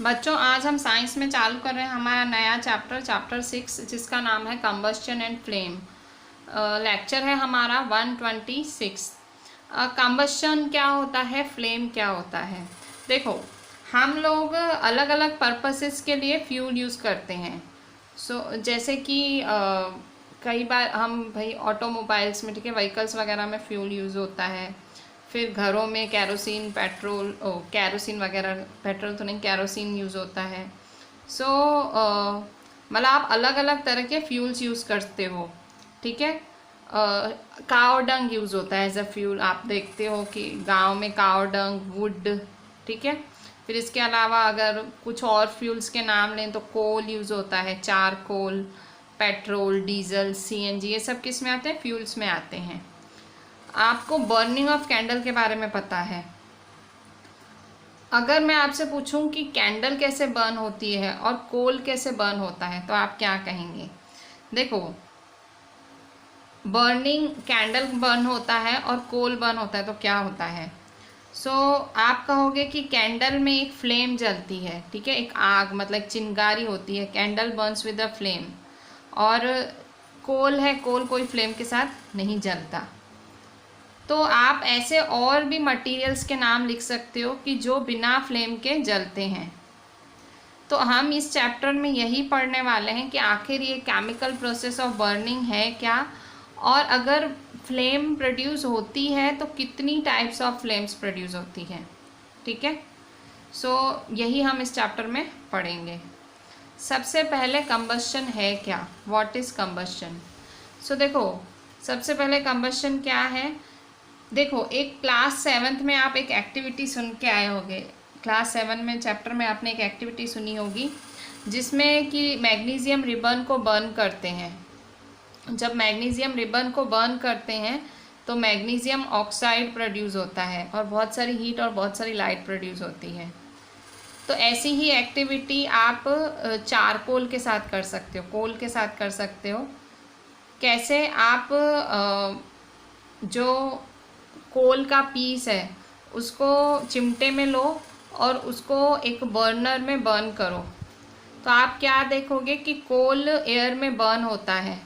बच्चों आज हम साइंस में चालू कर रहे हैं हमारा नया चैप्टर 6 जिसका नाम है कंबस्शन एंड फ्लेम। लेक्चर है हमारा 126। कंबस्शन क्या होता है, फ्लेम क्या होता है। देखो, हम लोग अलग अलग पर्पसेस के लिए फ्यूल यूज़ करते हैं। जैसे कि कई बार हम भाई ऑटोमोबाइल्स में, ठीक है, व्हीकल्स वगैरह में फ्यूल यूज़ होता है। फिर घरों में कैरोसिन, पेट्रोल, कैरोसिन वगैरह, पेट्रोल तो नहीं, कैरोसिन यूज़ होता है। सो मतलब आप अलग अलग तरह के फ्यूल्स यूज़ करते हो, ठीक है। काव डंग यूज़ होता है एज अ फ्यूल। आप देखते हो कि गांव में काव डंग, वुड, ठीक है। फिर इसके अलावा अगर कुछ और फ्यूल्स के नाम लें तो कोल यूज़ होता है, चारकोल, पेट्रोल, डीजल, सीएनजी, ये सब किस में आते हैं, फ्यूल्स में आते हैं। आपको बर्निंग ऑफ कैंडल के बारे में पता है। अगर मैं आपसे पूछूं कि कैंडल कैसे बर्न होती है और कोल कैसे बर्न होता है तो आप क्या कहेंगे। देखो, बर्निंग कैंडल बर्न होता है और कोल बर्न होता है तो क्या होता है। आप कहोगे कि कैंडल में एक फ्लेम जलती है, ठीक है, एक आग मतलब चिंगारी होती है, candle Burns with a flame. और कोल है, कोल कोई फ्लेम के साथ नहीं जलता। तो आप ऐसे और भी मटेरियल्स के नाम लिख सकते हो कि जो बिना फ्लेम के जलते हैं। तो हम इस चैप्टर में यही पढ़ने वाले हैं कि आखिर ये केमिकल प्रोसेस ऑफ बर्निंग है क्या, और अगर फ्लेम प्रोड्यूस होती है तो कितनी टाइप्स ऑफ फ्लेम्स प्रोड्यूस होती हैं, ठीक है। यही हम इस चैप्टर में पढ़ेंगे। सबसे पहले कंबस्शन है क्या, व्हाट इज़ कंबस्शन। देखो, सबसे पहले कंबस्शन क्या है। देखो, एक क्लास 7th में आप एक एक्टिविटी सुन के आए होंगे। क्लास 7 में चैप्टर में आपने एक एक्टिविटी सुनी होगी जिसमें कि मैग्नीशियम रिबन को बर्न करते हैं। जब मैग्नीशियम रिबन को बर्न करते हैं तो मैग्नीशियम ऑक्साइड प्रोड्यूस होता है और बहुत सारी हीट और बहुत सारी लाइट प्रोड्यूस होती है। तो ऐसी ही एक्टिविटी आप चारकोल के साथ कर सकते हो, कोल के साथ कर सकते हो। कैसे, आप जो कोल का पीस है उसको चिमटे में लो और उसको एक बर्नर में बर्न करो। तो आप क्या देखोगे कि कोल एयर में बर्न होता है,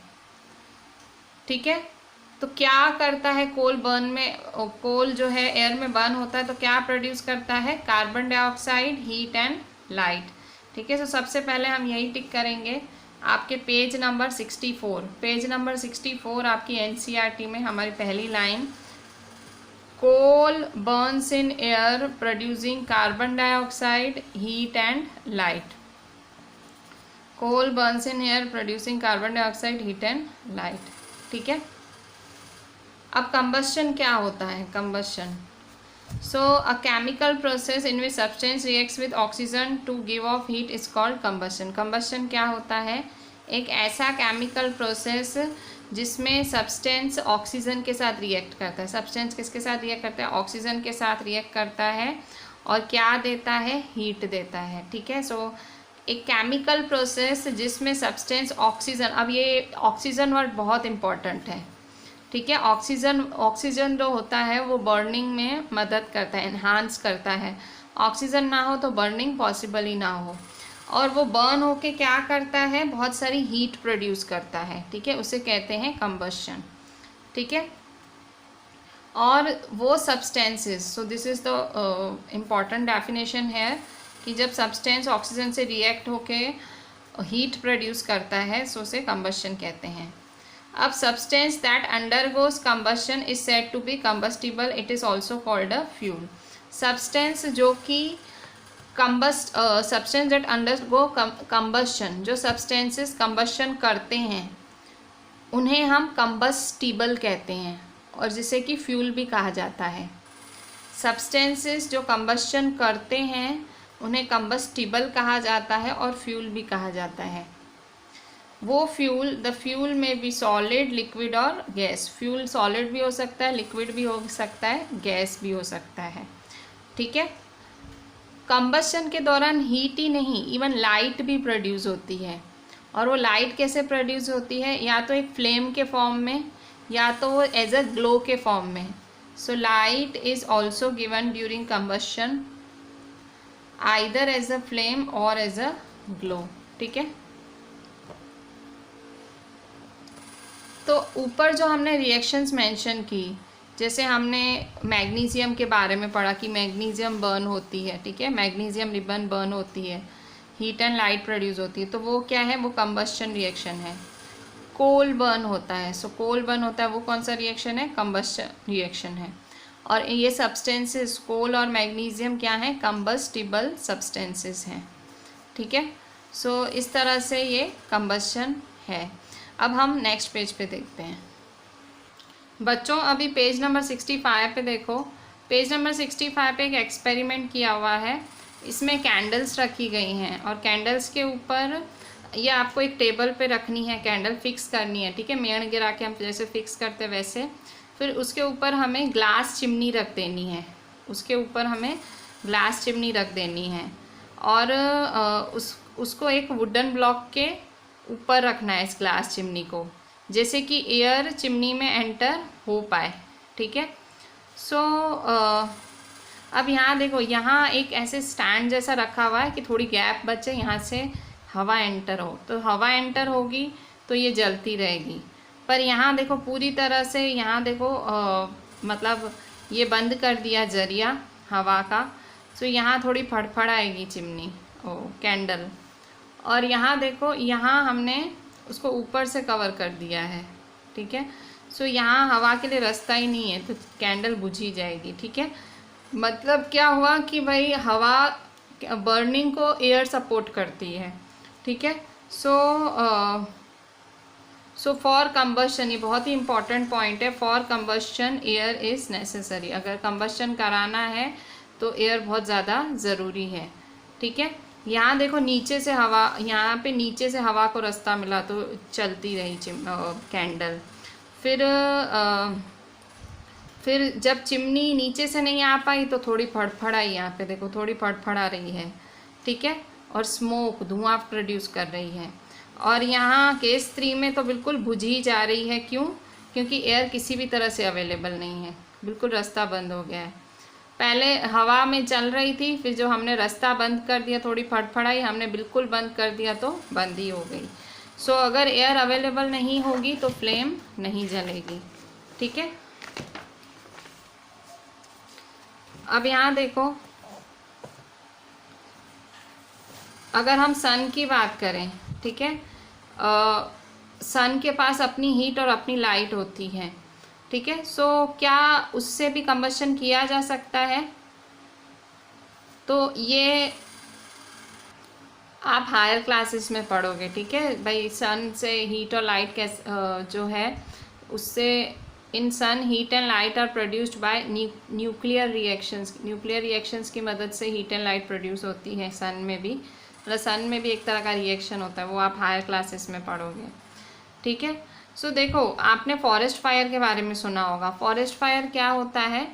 ठीक है। तो क्या करता है कोल बर्न में, कोल जो है एयर में बर्न होता है तो क्या प्रोड्यूस करता है, carbon dioxide, heat and light, ठीक है। सबसे पहले हम यही टिक करेंगे। आपके पेज नंबर 64 आपकी एनसीईआरटी में हमारी पहली line, coal burns in air producing carbon dioxide, heat and light. Coal burns in air producing carbon dioxide, heat and light, ठीक है। अब कंबस्शन क्या होता है, combustion. A chemical process in which substance reacts with oxygen to give off heat is called combustion. Combustion क्या होता है, एक ऐसा केमिकल प्रोसेस जिसमें सब्सटेंस ऑक्सीजन के साथ रिएक्ट करता है। सब्सटेंस किसके साथ रिएक्ट करता है, ऑक्सीजन के साथ रिएक्ट करता है और क्या देता है, हीट देता है, ठीक है। एक केमिकल प्रोसेस जिसमें सब्सटेंस ऑक्सीजन, अब ये ऑक्सीजन वर्ड बहुत इंपॉर्टेंट है, ठीक है। ऑक्सीजन जो होता है वो बर्निंग में मदद करता है, एनहांस करता है। ऑक्सीजन ना हो तो बर्निंग पॉसिबल ही ना हो। और वो बर्न होके क्या करता है, बहुत सारी हीट प्रोड्यूस करता है, ठीक है, उसे कहते हैं कंबस्शन, ठीक है। और वो substances, this is the important definition है कि जब सब्सटेंस ऑक्सीजन से रिएक्ट होके हीट प्रोड्यूस करता है उसे कंबस्शन कहते हैं। अब substance that undergoes combustion is said to be combustible, it is also called a fuel. Substance जो कि सब्सटेंस दैट अंडरगो कंबस्शन, जो सब्सटेंसेस कंबस्शन करते हैं उन्हें हम कंबस्टिबल कहते हैं और जिसे कि फ्यूल भी कहा जाता है। सब्सटेंसेस जो कंबस्शन करते हैं उन्हें कंबस्टिबल कहा जाता है और फ्यूल भी कहा जाता है। वो फ्यूल, द फ्यूल में भी सॉलिड, लिक्विड और गैस। फ्यूल सॉलिड भी हो सकता है, लिक्विड भी हो सकता है, गैस भी हो सकता है, ठीक है। कंबस्शन के दौरान हीट ही नहीं, इवन लाइट भी प्रोड्यूस होती है। और वो लाइट कैसे प्रोड्यूस होती है, या तो एक फ्लेम के फॉर्म में या तो एज अ ग्लो के फॉर्म में। Light is also given during combustion. Either as a flame or as a glow, ठीक है। तो ऊपर जो हमने रिएक्शंस मेंशन की, जैसे हमने मैग्नीशियम के बारे में पढ़ा कि मैग्नीशियम बर्न होती है, ठीक है, मैग्नीशियम रिबन बर्न होती है, हीट एंड लाइट प्रोड्यूस होती है, तो वो क्या है, वो कंबस्शन रिएक्शन है। कोल बर्न होता है, सो कोल बर्न होता है, वो कौन सा रिएक्शन है, कंबस्शन रिएक्शन है। और ये सब्सटेंसेस कोल और मैग्नीशियम क्या है, कंबस्टिबल सब्सटेंसेस हैं, ठीक है। सो इस तरह से ये कंबस्शन है। अब हम नेक्स्ट पेज पे देखते हैं बच्चों। अभी पेज नंबर 65 पे देखो। पेज नंबर 65 पे एक एक्सपेरिमेंट किया हुआ है। इसमें कैंडल्स रखी गई हैं और कैंडल्स के ऊपर ये आपको एक टेबल पे रखनी है, कैंडल फिक्स करनी है, ठीक है, मेण गिरा के हम जैसे फिक्स करते वैसे। फिर उसके ऊपर हमें ग्लास चिमनी रख देनी है, उसके ऊपर हमें ग्लास चिमनी रख देनी है और उसको एक वुडन ब्लॉक के ऊपर रखना है इस ग्लास चिमनी को, जैसे कि एयर चिमनी में एंटर हो पाए, ठीक है। सो अब यहाँ देखो, यहाँ एक ऐसे स्टैंड जैसा रखा हुआ है कि थोड़ी गैप बचे, यहाँ से हवा एंटर हो, तो हवा एंटर होगी तो ये जलती रहेगी। पर यहाँ देखो पूरी तरह से, यहाँ देखो मतलब ये बंद कर दिया जरिया हवा का, सो यहाँ थोड़ी फड़फड़ आएगी चिमनी कैंडल। और यहाँ देखो, यहाँ हमने उसको ऊपर से कवर कर दिया है, ठीक है। सो यहाँ हवा के लिए रास्ता ही नहीं है, तो कैंडल बुझी जाएगी, ठीक है। मतलब क्या हुआ कि भाई हवा बर्निंग को एयर सपोर्ट करती है, ठीक है। सो फॉर कंबस्शन, ये बहुत ही इंपॉर्टेंट पॉइंट है, for combustion air is necessary. अगर कंबस्शन कराना है तो एयर बहुत ज़्यादा ज़रूरी है, ठीक है। यहाँ देखो नीचे से हवा, यहाँ पे नीचे से हवा को रास्ता मिला तो चलती रही कैंडल। फिर जब चिमनी नीचे से नहीं आ पाई तो थोड़ी फड़फड़ आई, यहाँ पे देखो थोड़ी फड़फड़ आ रही है, ठीक है, और स्मोक धुआं प्रोड्यूस कर रही है। और यहाँ केस 3 में तो बिल्कुल बुझ ही जा रही है, क्यों, क्योंकि एयर किसी भी तरह से अवेलेबल नहीं है, बिल्कुल रास्ता बंद हो गया है। पहले हवा में चल रही थी, फिर जो हमने रास्ता बंद कर दिया, थोड़ी फड़फड़ाई, हमने बिल्कुल बंद कर दिया तो बंद ही हो गई। सो अगर एयर अवेलेबल नहीं होगी तो फ्लेम नहीं जलेगी, ठीक है। अब यहाँ देखो, अगर हम सन की बात करें, ठीक है, सन के पास अपनी हीट और अपनी लाइट होती है, ठीक है। सो क्या उससे भी कंबस्शन किया जा सकता है? तो ये आप हायर क्लासेस में पढ़ोगे, ठीक है भाई। सन से हीट और लाइट कैसे जो है उससे, in sun heat and light are produced by nuclear reactions. Nuclear reactions की मदद से हीट एंड लाइट प्रोड्यूस होती है सन में भी, मतलब सन में भी एक तरह का रिएक्शन होता है, वो आप हायर क्लासेस में पढ़ोगे, ठीक है। सो देखो, आपने फॉरेस्ट फायर के बारे में सुना होगा। फॉरेस्ट फायर क्या होता है,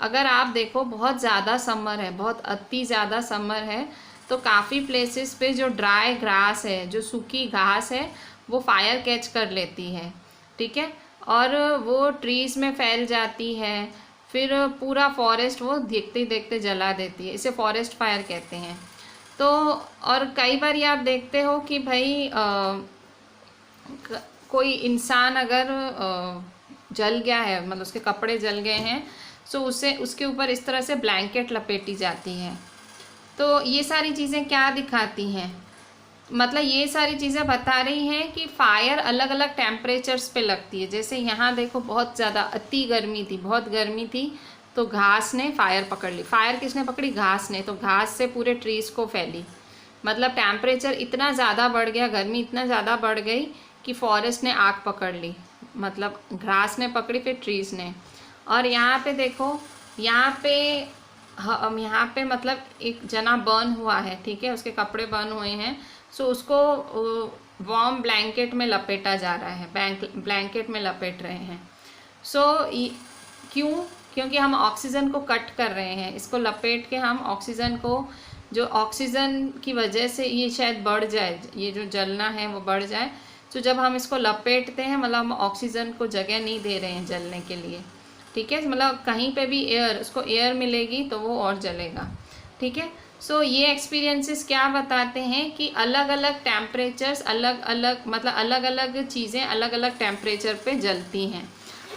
अगर आप देखो बहुत ज़्यादा समर है, बहुत अति ज़्यादा समर है, तो काफ़ी प्लेसेस पे जो ड्राई ग्रास है, जो सूखी घास है, वो फायर कैच कर लेती है, ठीक है, और वो ट्रीज़ में फैल जाती है, फिर पूरा फॉरेस्ट वो देखते देखते जला देती है, इसे फॉरेस्ट फायर कहते हैं। तो और कई बार आप देखते हो कि भाई कोई इंसान अगर जल गया है, मतलब उसके कपड़े जल गए हैं, सो उसे उसके ऊपर इस तरह से ब्लैंकेट लपेटी जाती है। तो ये सारी चीज़ें क्या दिखाती हैं, मतलब ये सारी चीज़ें बता रही हैं कि फायर अलग अलग टेम्परेचर्स पे लगती है। जैसे यहाँ देखो बहुत ज़्यादा अति गर्मी थी, बहुत गर्मी थी, तो घास ने फायर पकड़ ली। फायर किसने पकड़ी? घास ने। तो घास से पूरे ट्रीज़ को फैली, मतलब टेम्परेचर इतना ज़्यादा बढ़ गया, गर्मी इतना ज़्यादा बढ़ गई कि फॉरेस्ट ने आग पकड़ ली, मतलब घास ने पकड़ी, फिर ट्रीज़ ने। और यहाँ पे देखो, यहाँ पे मतलब एक जना बर्न हुआ है, ठीक है, उसके कपड़े बर्न हुए हैं, सो उसको वार्म ब्लैंकेट में लपेटा जा रहा है, ब्लैंकेट में लपेट रहे हैं। सो क्यों? क्योंकि हम ऑक्सीजन को कट कर रहे हैं, इसको लपेट के हम ऑक्सीजन को, जो ऑक्सीजन की वजह से ये शायद बढ़ जाए, ये जो जलना है वो बढ़ जाए। तो जब हम इसको लपेटते हैं, मतलब हम ऑक्सीजन को जगह नहीं दे रहे हैं जलने के लिए, ठीक है, मतलब कहीं पे भी एयर, उसको एयर मिलेगी तो वो और जलेगा। ठीक है। सो ये एक्सपीरियंसेस क्या बताते हैं कि अलग अलग टेम्परेचर्स, अलग अलग मतलब अलग अलग चीज़ें अलग अलग टेम्परेचर पे जलती हैं।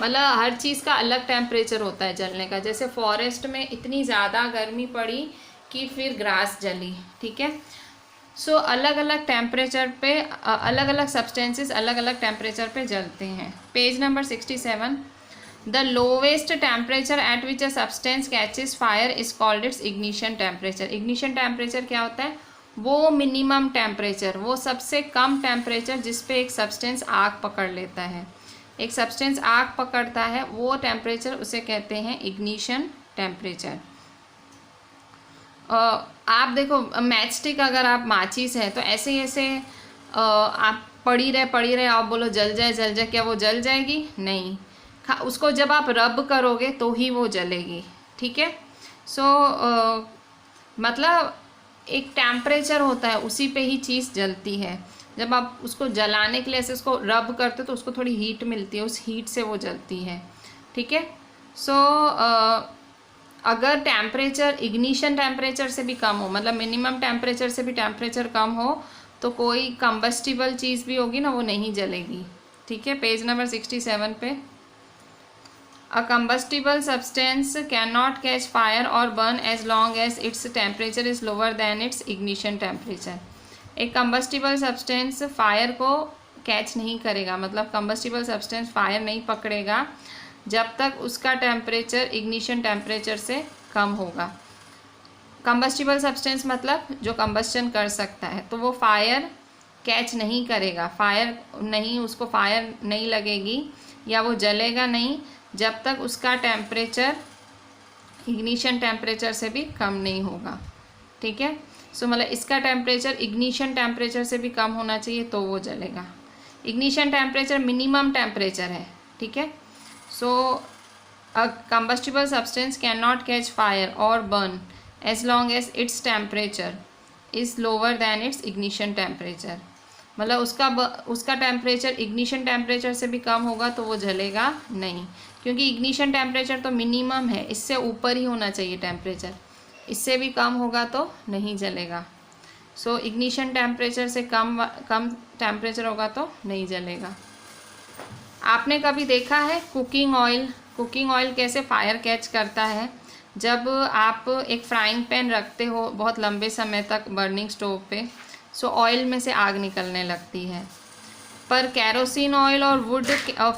मतलब हर चीज़ का अलग टेम्परेचर होता है जलने का। जैसे फॉरेस्ट में इतनी ज़्यादा गर्मी पड़ी कि फिर ग्रास जली, ठीक है। सो अलग अलग टेम्परेचर पे अलग अलग सब्सटेंसेस अलग अलग टेम्परेचर पे जलते हैं। Page number 67, the lowest temperature at which a substance catches fire is called its ignition temperature. Ignition temperature क्या होता है? वो मिनिमम टेम्परेचर, वो सबसे कम टेम्परेचर जिस पे एक सब्सटेंस आग पकड़ लेता है। एक सब्सटेंस आग पकड़ता है वो टेम्परेचर उसे कहते हैं इग्निशन टेम्परेचर। आप देखो मैच स्टिक, अगर आप माचिस है तो ऐसे ही ऐसे आप पड़ी रहे आप बोलो जल जाए, क्या वो जल जाएगी? नहीं। उसको जब आप रब करोगे तो ही वो जलेगी, ठीक है। सो मतलब एक टेम्परेचर होता है, उसी पे ही चीज़ जलती है। जब आप उसको जलाने के लिए ऐसे उसको रब करते हो तो उसको थोड़ी हीट मिलती है, उस हीट से वो जलती है, ठीक है। सो अगर टेम्परेचर इग्निशन टेम्परेचर से भी कम हो, मतलब मिनिमम टेम्परेचर से भी टेम्परेचर कम हो, तो कोई कंबस्टिबल चीज़ भी होगी ना वो नहीं जलेगी, ठीक है। पेज नंबर 67 पे, a combustible substance can not catch fire और burn as long as its temperature is lower than its ignition temperature. एक कंबस्टिबल सब्सटेंस फायर को कैच नहीं करेगा, मतलब कंबस्टिबल सब्सटेंस फायर नहीं पकड़ेगा जब तक उसका टेम्परेचर इग्निशन टेम्परेचर से कम होगा। कंबस्टिबल सब्सटेंस मतलब जो कंबस्टन कर सकता है, तो वो फायर कैच नहीं करेगा, फायर नहीं, उसको फायर नहीं लगेगी या वो जलेगा नहीं जब तक उसका टेम्परेचर इग्निशन टेम्परेचर से भी कम नहीं होगा, ठीक है। सो मतलब इसका टेम्परेचर इग्निशन टेम्परेचर से भी कम होना चाहिए तो वो जलेगा। इग्निशन टेम्परेचर मिनिमम टेम्परेचर है, ठीक है। So a combustible substance can not catch fire और burn as long as its temperature is lower than its ignition temperature. मतलब उसका टेम्परेचर इग्निशन टेम्परेचर से भी कम होगा तो वो जलेगा नहीं, क्योंकि इग्निशन टेम्परेचर तो मिनिमम है, इससे ऊपर ही होना चाहिए टेम्परेचर, इससे भी कम होगा तो नहीं जलेगा। सो इग्निशन टेम्परेचर से कम टेम्परेचर होगा तो नहीं जलेगा। आपने कभी देखा है कुकिंग ऑयल कैसे फायर कैच करता है? जब आप एक फ्राइंग पैन रखते हो बहुत लंबे समय तक बर्निंग स्टोव पे, सो ऑयल में से आग निकलने लगती है। पर कैरोसिन ऑयल और वुड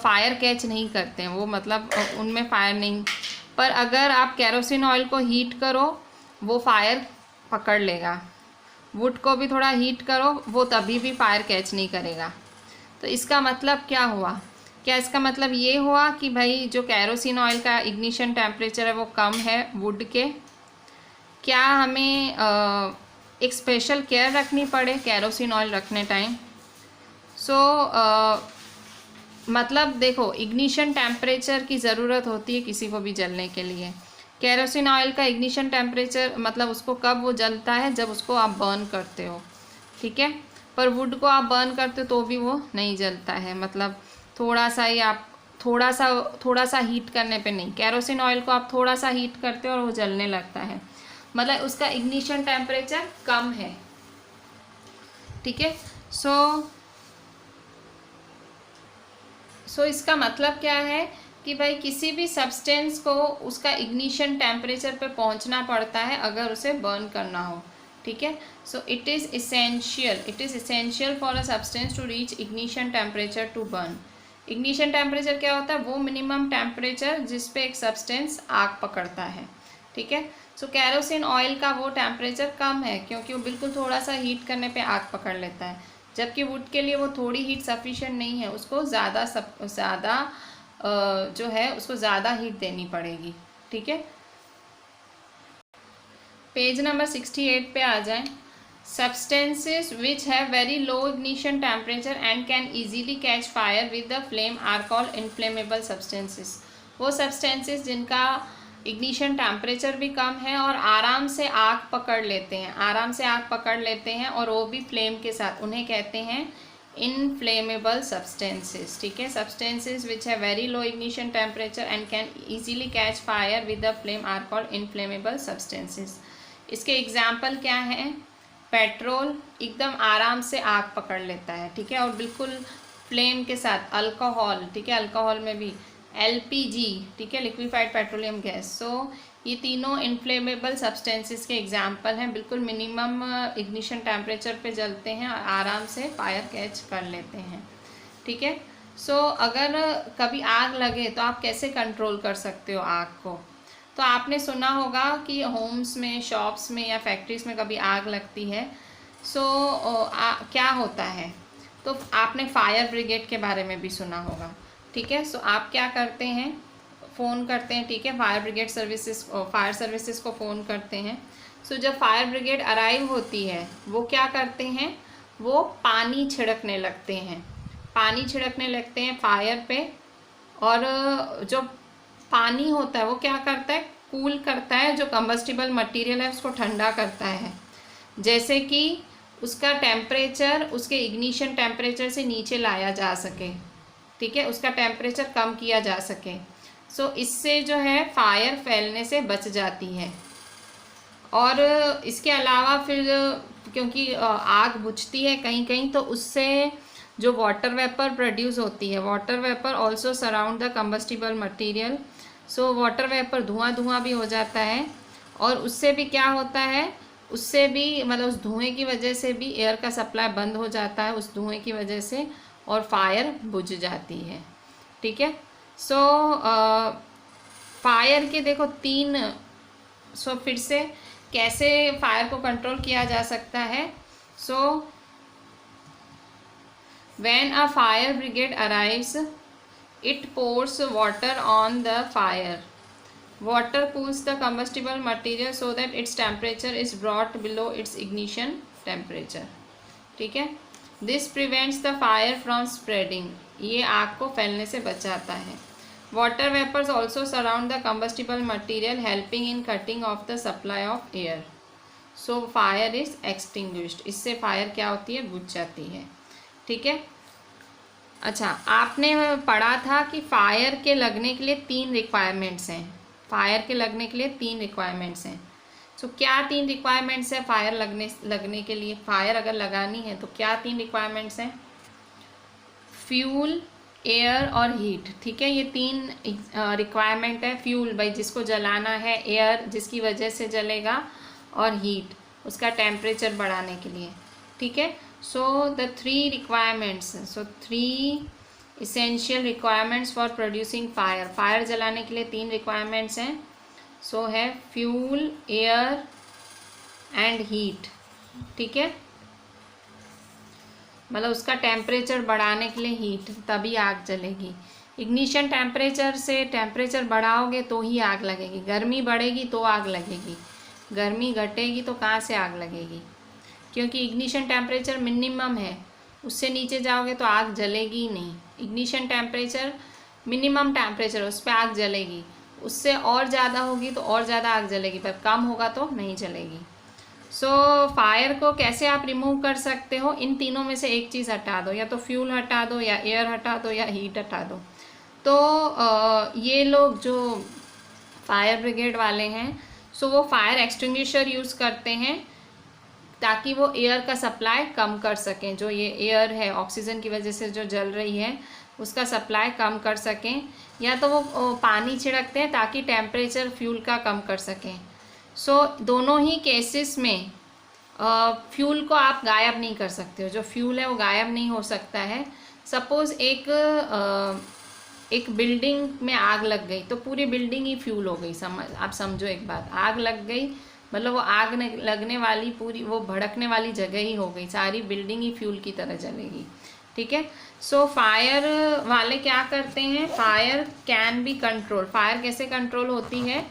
फायर कैच नहीं करते हैं, वो मतलब उनमें फायर नहीं। पर अगर आप कैरोसिन ऑयल को हीट करो वो फायर पकड़ लेगा, वुड को भी थोड़ा हीट करो वो तभी भी फायर कैच नहीं करेगा। तो इसका मतलब क्या हुआ? क्या इसका मतलब ये हुआ कि भाई जो कैरोसिन ऑयल का इग्निशन टेम्परेचर है वो कम है वुड के? क्या हमें एक स्पेशल केयर रखनी पड़े कैरोसिन ऑयल रखने टाइम? सो मतलब देखो इग्निशन टेम्परेचर की ज़रूरत होती है किसी को भी जलने के लिए। कैरोसिन ऑयल का इग्निशन टेम्परेचर मतलब उसको कब वो जलता है? जब उसको आप बर्न करते हो, ठीक है। पर वुड को आप बर्न करते हो तो भी वो नहीं जलता है, मतलब थोड़ा सा ही आप थोड़ा सा हीट करने पे नहीं। कैरोसिन ऑयल को आप थोड़ा सा हीट करते हो और वो जलने लगता है, मतलब उसका इग्निशन टेम्परेचर कम है, ठीक है। सो इसका मतलब क्या है कि भाई किसी भी सब्सटेंस को उसका इग्निशन टेम्परेचर पे पहुंचना पड़ता है अगर उसे बर्न करना हो, ठीक है। So it is essential for a substance to reach ignition temperature to burn. Ignition temperature क्या होता है? वो मिनिमम टेम्परेचर जिस पे एक सब्सटेंस आग पकड़ता है, ठीक है। सो कैरोसिन ऑयल का वो टेम्परेचर कम है क्योंकि वो बिल्कुल थोड़ा सा हीट करने पे आग पकड़ लेता है, जबकि वुड के लिए वो थोड़ी हीट सफिशिएंट नहीं है, उसको ज़्यादा जो है उसको ज़्यादा हीट देनी पड़ेगी, ठीक है। पेज नंबर 68 पे आ जाएं। Substances which have very low ignition temperature and can easily catch fire with the flame are called inflammable substances। वो substances जिनका इग्निशन टेम्परेचर भी कम है और आराम से आग पकड़ लेते हैं और वो भी फ्लेम के साथ, उन्हें कहते हैं इनफ्लेमेबल सब्सटेंसेस, ठीक है। Substances which have very low ignition temperature and can easily catch fire with the flame are called inflammable substances. इसके एग्जाम्पल क्या हैं? पेट्रोल एकदम आराम से आग पकड़ लेता है, ठीक है, और बिल्कुल फ्लेम के साथ। अल्कोहल, ठीक है, अल्कोहल में भी एलपीजी, ठीक है, लिक्विफाइड पेट्रोलियम गैस। सो ये तीनों इनफ्लेमेबल सब्सटेंसेस के एग्जाम्पल हैं, बिल्कुल मिनिमम इग्निशन टेम्परेचर पे जलते हैं और आराम से फायर कैच कर लेते हैं, ठीक है। सो अगर कभी आग लगे तो आप कैसे कंट्रोल कर सकते हो आग को? तो आपने सुना होगा कि होम्स में, शॉप्स में या फैक्ट्रीज में कभी आग लगती है, सो क्या होता है? तो आपने फायर ब्रिगेड के बारे में भी सुना होगा, ठीक है। सो आप क्या करते हैं? फ़ोन करते हैं, ठीक है, fire brigade services, fire services को फ़ोन करते हैं। सो जब फायर ब्रिगेड अराइव होती है, वो क्या करते हैं? वो पानी छिड़कने लगते हैं, पानी छिड़कने लगते हैं फायर पे। और जो पानी होता है वो क्या करता है? कूल करता है, जो कंबस्टिबल मटेरियल है उसको ठंडा करता है, जैसे कि उसका टेम्परेचर उसके इग्निशन टेम्परेचर से नीचे लाया जा सके, ठीक है, उसका टेम्परेचर कम किया जा सके। सो इससे जो है फायर फैलने से बच जाती है। और इसके अलावा फिर क्योंकि आग बुझती है कहीं कहीं, तो उससे जो वाटर वेपर प्रोड्यूस होती है, water vapour also surround the combustible material. So water vapour धुआं धुआं भी हो जाता है, और उससे भी क्या होता है? उससे भी मतलब उस धुएं की वजह से भी एयर का सप्लाई बंद हो जाता है, उस धुएं की वजह से, और फायर बुझ जाती है, ठीक है। सो फायर के देखो फिर से कैसे फायर को कंट्रोल किया जा सकता है? So when a fire brigade arrives, it pores water on the fire. Water cools the combustible material so that its temperature is brought below its ignition temperature, ठीक है। This prevents the fire from spreading, ये आग को फैलने से बचाता है। Water vapors also surround the combustible material, helping in cutting off the supply of air. So fire is extinguished, इससे फायर क्या होती है? बुझ जाती है, ठीक है। अच्छा, आपने पढ़ा था कि फायर के लगने के लिए 3 रिक्वायरमेंट्स हैं, फायर के लगने के लिए 3 रिक्वायरमेंट्स हैं। सो क्या 3 रिक्वायरमेंट्स है फायर लगने के लिए? फायर अगर लगानी है तो क्या 3 रिक्वायरमेंट्स हैं? फ्यूल, एयर और हीट, ठीक है, ये 3 रिक्वायरमेंट है। फ्यूल भाई जिसको जलाना है, एयर जिसकी वजह से जलेगा, और हीट उसका टेम्परेचर बढ़ाने के लिए, ठीक है। So the 3 requirements, so 3 essential requirements for producing fire. Fire जलाने के लिए 3 रिक्वायरमेंट्स हैं। सो है फ्यूल, एयर एंड हीट, ठीक है, मतलब उसका टेम्परेचर बढ़ाने के लिए हीट, तभी आग जलेगी। इग्निशन टेम्परेचर से टेम्परेचर बढ़ाओगे तो ही आग लगेगी, गर्मी बढ़ेगी तो आग लगेगी, गर्मी घटेगी तो कहाँ से आग लगेगी? क्योंकि इग्निशन टेम्परेचर मिनिमम है, उससे नीचे जाओगे तो आग जलेगी ही नहीं। इग्निशन टेम्परेचर मिनिमम टेम्परेचर, उस पर आग जलेगी, उससे और ज़्यादा होगी तो और ज़्यादा आग जलेगी, पर कम होगा तो नहीं जलेगी। सो फायर को कैसे आप रिमूव कर सकते हो? इन तीनों में से एक चीज़ हटा दो, या तो फ्यूल हटा दो, या एयर हटा दो, या हीट हटा दो। तो ये लोग जो फायर ब्रिगेड वाले हैं, सो वो फायर एक्सटिंग्विशर यूज़ करते हैं ताकि वो एयर का सप्लाई कम कर सकें। जो ये एयर है ऑक्सीजन की वजह से जो जल रही है, उसका सप्लाई कम कर सकें, या तो वो पानी छिड़कते हैं ताकि टेम्परेचर फ्यूल का कम कर सकें। सो दोनों ही केसेस में फ्यूल को आप गायब नहीं कर सकते हो, जो फ्यूल है वो गायब नहीं हो सकता है। सपोज़ एक बिल्डिंग में आग लग गई तो पूरी बिल्डिंग ही फ्यूल हो गई, आप समझो एक बात, आग लग गई मतलब वो आग लगने वाली पूरी वो भड़कने वाली जगह ही हो गई, सारी बिल्डिंग ही फ्यूल की तरह जलेगी, ठीक है। सो फायर वाले क्या करते हैं? Fire can be control. Fire कैसे कंट्रोल होती है?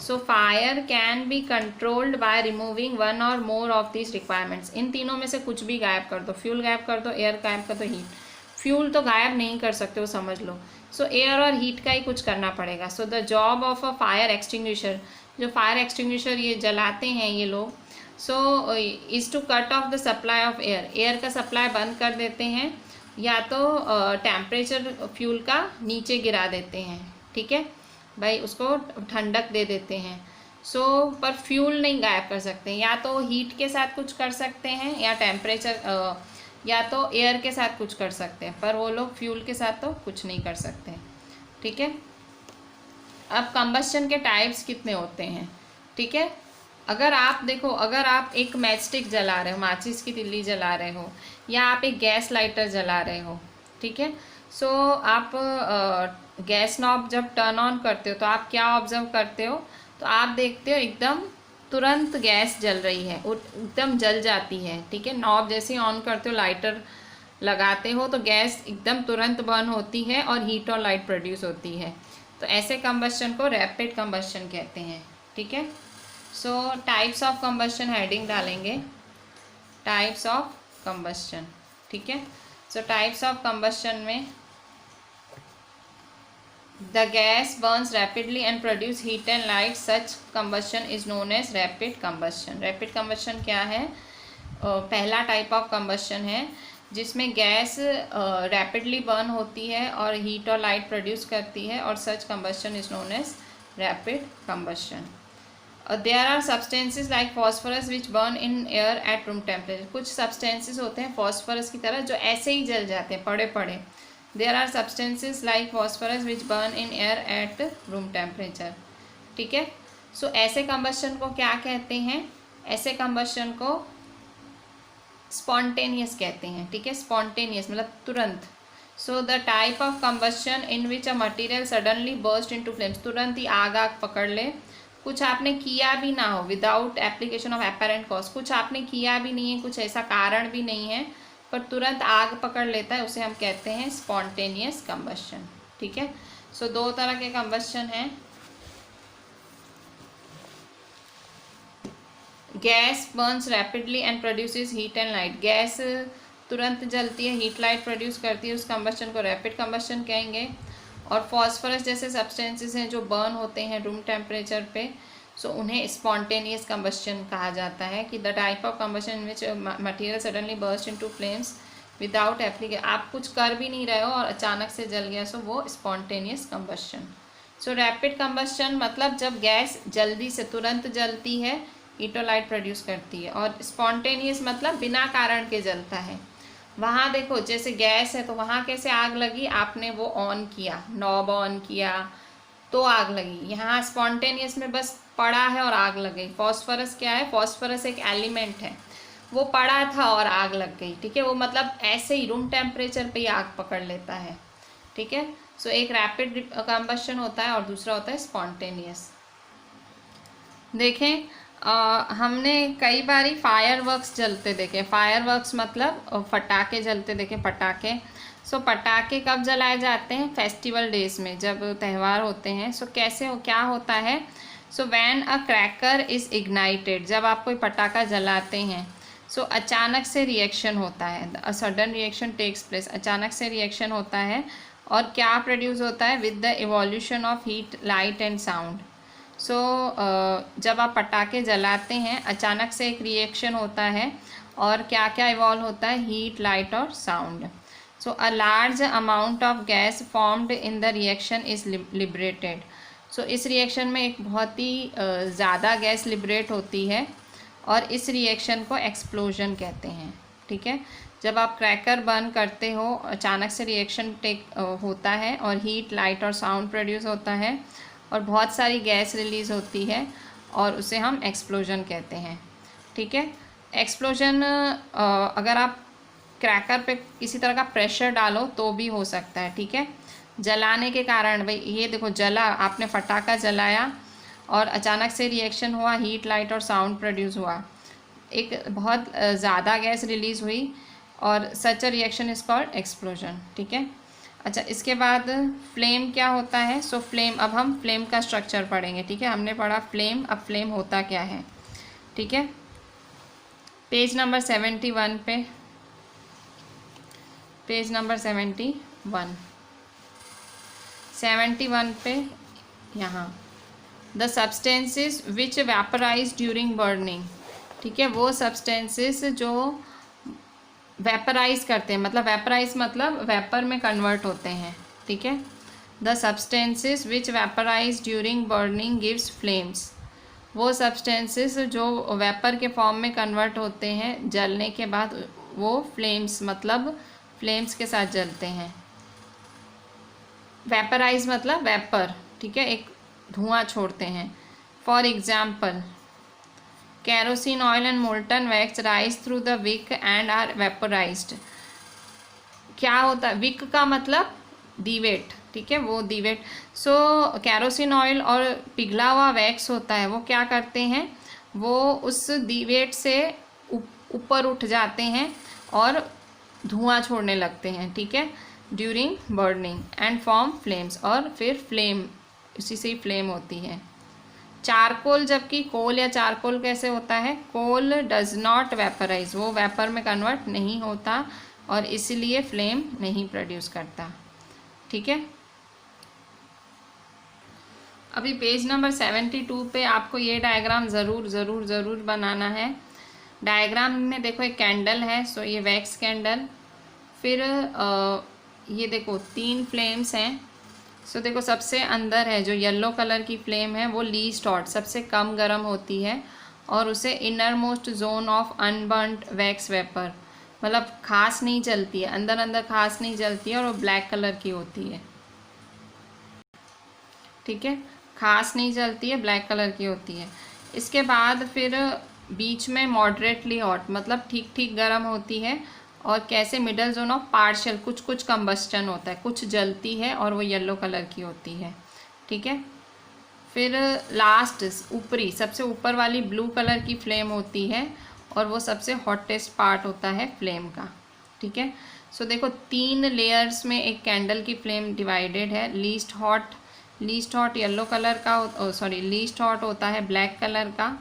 So fire can be controlled by removing one और मोर ऑफ दिस रिक्वायरमेंट्स। इन तीनों में से कुछ भी गायब कर दो, फ्यूल गायब कर दो, एयर गायब कर दो, हीट। फ्यूल तो गायब नहीं कर सकते हो, समझ लो। सो एयर और हीट का ही कुछ करना पड़ेगा। So the job of a fire extinguisher, जो फायर एक्सटिंग्विशर ये जलाते हैं ये लोग, so is to cut off the supply of air. Air का सप्लाई बंद कर देते हैं, या तो टेम्परेचर फ्यूल का नीचे गिरा देते हैं, ठीक है भाई, उसको ठंडक दे देते हैं। सो पर फ्यूल नहीं गायब कर सकते, या तो हीट के साथ कुछ कर सकते हैं या टेम्परेचर या तो एयर के साथ कुछ कर सकते हैं, पर वो लोग फ्यूल के साथ तो कुछ नहीं कर सकते। ठीक है। अब कंबस्शन के टाइप्स कितने होते हैं, ठीक है। अगर आप देखो, अगर आप एक मैच स्टिक जला रहे हो, माचिस की तिल्ली जला रहे हो, या आप एक गैस लाइटर जला रहे हो, ठीक है। सो आप गैस नॉब जब टर्न ऑन करते हो तो आप क्या ऑब्जर्व करते हो, तो आप देखते हो एकदम तुरंत गैस जल रही है, एकदम जल जाती है। ठीक है। नॉब जैसे ही ऑन करते हो, लाइटर लगाते हो, तो गैस एकदम तुरंत बर्न होती है और हीट और लाइट प्रोड्यूस होती है। तो ऐसे कंबस्शन को रैपिड कंबस्शन कहते हैं। ठीक है। So types of combustion heading डालेंगे, टाइप्स ऑफ कंबस्शन। ठीक है। सो टाइप्स ऑफ कंबस्शन में the gas burns rapidly and produce heat and light, such combustion is known as rapid combustion. Rapid combustion क्या है? पहला टाइप ऑफ कंबस्शन है जिसमें gas rapidly burn होती है और हीट और लाइट प्रोड्यूस करती है, और such combustion is known as rapid combustion. There are substances like phosphorus which burn in air at room temperature. कुछ सब्सटेंसेस होते हैं फॉस्फोरस की तरह जो ऐसे ही जल जाते हैं पड़े पड़े। There are substances like phosphorus which burn in air at room temperature. ठीक है। सो ऐसे कंबस्शन को क्या कहते हैं? ऐसे कंबस्शन को स्पॉन्टेनियस कहते हैं। ठीक है। स्पॉन्टेनियस मतलब तुरंत। So the type of combustion in which a material suddenly burst into flames, तुरंत ही आग पकड़ ले, कुछ आपने किया भी ना हो, without application of apparent cause, कुछ आपने किया भी नहीं है, कुछ ऐसा कारण भी नहीं है, पर तुरंत आग पकड़ लेता है, उसे हम कहते हैं स्पॉन्टेनियस कंबस्शन। ठीक है। सो दो तरह के कंबस्शन हैं। Gas burns rapidly and produces heat and light. Gas तुरंत जलती है, हीट लाइट प्रोड्यूस करती है, उस कंबस्शन को रैपिड कंबस्शन कहेंगे। और फॉस्फोरस जैसे सब्सटेंसेस हैं जो बर्न होते हैं रूम टेम्परेचर पे, सो उन्हें स्पॉन्टेनियस कंबस्शन कहा जाता है। कि the type of combustion in which material suddenly burst into flames without application, आप कुछ कर भी नहीं रहे हो और अचानक से जल गया, सो वो स्पॉन्टेनियस कंबस्शन। सो रैपिड कंबस्शन मतलब जब गैस जल्दी से तुरंत जलती है, हीट और लाइट प्रोड्यूस करती है। और स्पॉन्टेनियस मतलब बिना कारण के जलता है। वहाँ देखो जैसे गैस है तो वहाँ कैसे आग लगी, आपने वो ऑन किया, नॉब ऑन किया तो आग लगी। यहाँ स्पॉन्टेनियस में बस पड़ा है और आग लग गई। फॉस्फोरस क्या है? फॉस्फोरस एक एलिमेंट है, वो पड़ा था और आग लग गई। ठीक है। वो मतलब ऐसे ही रूम टेम्परेचर पे ही आग पकड़ लेता है। ठीक है। सो एक रैपिड कंबस्शन होता है और दूसरा होता है स्पॉन्टेनियस। देखें, हमने कई बारी फायरवर्क्स जलते देखे। फायरवर्क्स मतलब पटाखे जलते देखे, पटाखे। सो पटाखे कब जलाए जाते हैं? फेस्टिवल डेज में, जब त्यौहार होते हैं। सो कैसे क्या होता है? So when a cracker is ignited, जब आप कोई पटाखा जलाते हैं, सो अचानक से रिएक्शन होता है, a sudden reaction takes place, अचानक से रिएक्शन होता है। और क्या प्रोड्यूस होता है? With the evolution of heat, light and sound. So जब आप पटाखे जलाते हैं अचानक से एक रिएक्शन होता है, और क्या क्या इवॉल्व होता है? हीट, लाइट और sound. So a large amount of gas formed in the reaction is liberated. So इस रिएक्शन में एक बहुत ही ज़्यादा गैस लिबरेट होती है, और इस रिएक्शन को एक्सप्लोजन कहते हैं। ठीक है। जब आप क्रैकर बर्न करते हो, अचानक से रिएक्शन होता है और हीट, लाइट और साउंड प्रोड्यूस होता है, और बहुत सारी गैस रिलीज़ होती है, और उसे हम एक्सप्लोजन कहते हैं। ठीक है। एक्सप्लोजन अगर आप क्रैकर पे किसी तरह का प्रेशर डालो तो भी हो सकता है। ठीक है। जलाने के कारण, भाई ये देखो जला, आपने पटाखा जलाया और अचानक से रिएक्शन हुआ, हीट, लाइट और साउंड प्रोड्यूस हुआ, एक बहुत ज़्यादा गैस रिलीज़ हुई, और such a reaction is called explosion. ठीक है। अच्छा, इसके बाद फ्लेम क्या होता है? सो फ्लेम, अब हम फ्लेम का स्ट्रक्चर पढ़ेंगे। ठीक है। हमने पढ़ा फ्लेम, अब फ्लेम होता क्या है। ठीक है। पेज नंबर 71 पे, पेज नंबर 71 पे यहाँ, the substances which vaporise during burning. ठीक है। वो सब्सटेंसेस जो वेपराइज करते हैं, मतलब वेपराइज मतलब वेपर में कन्वर्ट होते हैं। ठीक है। The substances which vaporise during burning gives flames, वो सब्सटेंसेस जो वेपर के फॉर्म में कन्वर्ट होते हैं जलने के बाद, वो फ्लेम्स मतलब फ्लेम्स के साथ जलते हैं। वेपराइज मतलब वेपर, ठीक है, एक धुआं छोड़ते हैं। For example, kerosene oil and molten wax rise through the wick and are vaporised. क्या होता है विक का मतलब दीवेट, ठीक है, वो दीवेट। सो केरोसिन ऑयल और पिघला हुआ वैक्स होता है, वो क्या करते हैं, वो उस दीवेट से ऊपर उठ जाते हैं और धुआं छोड़ने लगते हैं, ठीक है, during burning and form flames, और फिर फ्लेम, उसी से ही फ्लेम होती है। चारकोल, जबकि कोल या चारकोल कैसे होता है, कोल डज नॉट वेपराइज, वो वेपर में कन्वर्ट नहीं होता और इसलिए फ्लेम नहीं प्रोड्यूस करता, ठीक है। अभी पेज नंबर 72 पे आपको ये डायग्राम ज़रूर ज़रूर ज़रूर बनाना है। डायग्राम में देखो एक कैंडल है, सो ये वैक्स कैंडल, फिर ये देखो 3 फ्लेम्स हैं। सो देखो सबसे अंदर है जो येलो कलर की फ्लेम है, वो लीस्ट हॉट, सबसे कम गर्म होती है, और उसे inner most zone of unburned wax vapour, मतलब खास नहीं जलती है, अंदर अंदर खास नहीं जलती है, और वो ब्लैक कलर की होती है, ठीक है, खास नहीं जलती है, ब्लैक कलर की होती है। इसके बाद फिर बीच में मॉडरेटली हॉट, मतलब ठीक ठीक गर्म होती है, और कैसे मिडल जोन ऑफ पार्शियल, कुछ कुछ कंबस्टन होता है, कुछ जलती है और वो येलो कलर की होती है, ठीक है। फिर लास्ट ऊपरी, सबसे ऊपर वाली ब्लू कलर की फ्लेम होती है, और वो सबसे हॉटेस्ट पार्ट होता है फ्लेम का, ठीक है। सो देखो 3 लेयर्स में एक कैंडल की फ्लेम डिवाइडेड है। लीस्ट हॉट येलो कलर का, लीस्ट हॉट होता है ब्लैक कलर का,